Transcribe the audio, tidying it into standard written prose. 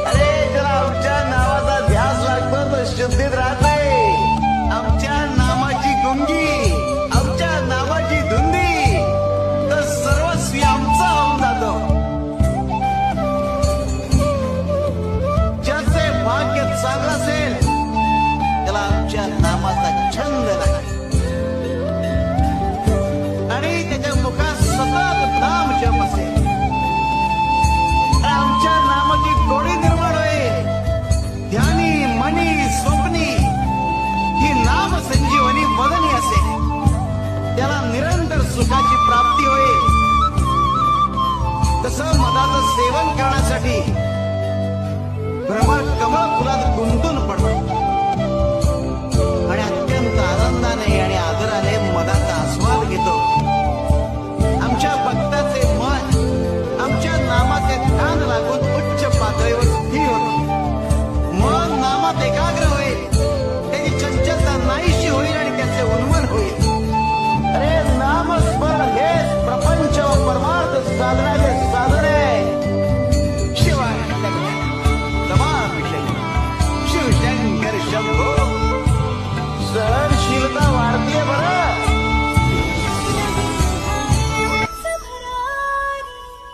अरे जरा आमच्या नावाचा ध्यास लागतो तर शुद्धीत राहते. आमच्या नामाची गुंगी, आमच्या नामाची धुंदी तर सर्वस्वी आमचा होऊन जातो. ज्याचे भाग्य चांगलं असेल त्याला आमच्या नामाचा छंद लागेल आणि त्याच्या मुखात सतत नाम जप असेल. आमच्या नामाची गोडी निर्माण होईल. ध्यानी मनी स्वप्नी ही नाम संजीवनी बदनी असेल. त्याला निरंतर सुखाची प्राप्ती होईल. तसं मधाचं सेवन करण्यासाठी भ्रमर कमळ फुलात गुंतून पडतो.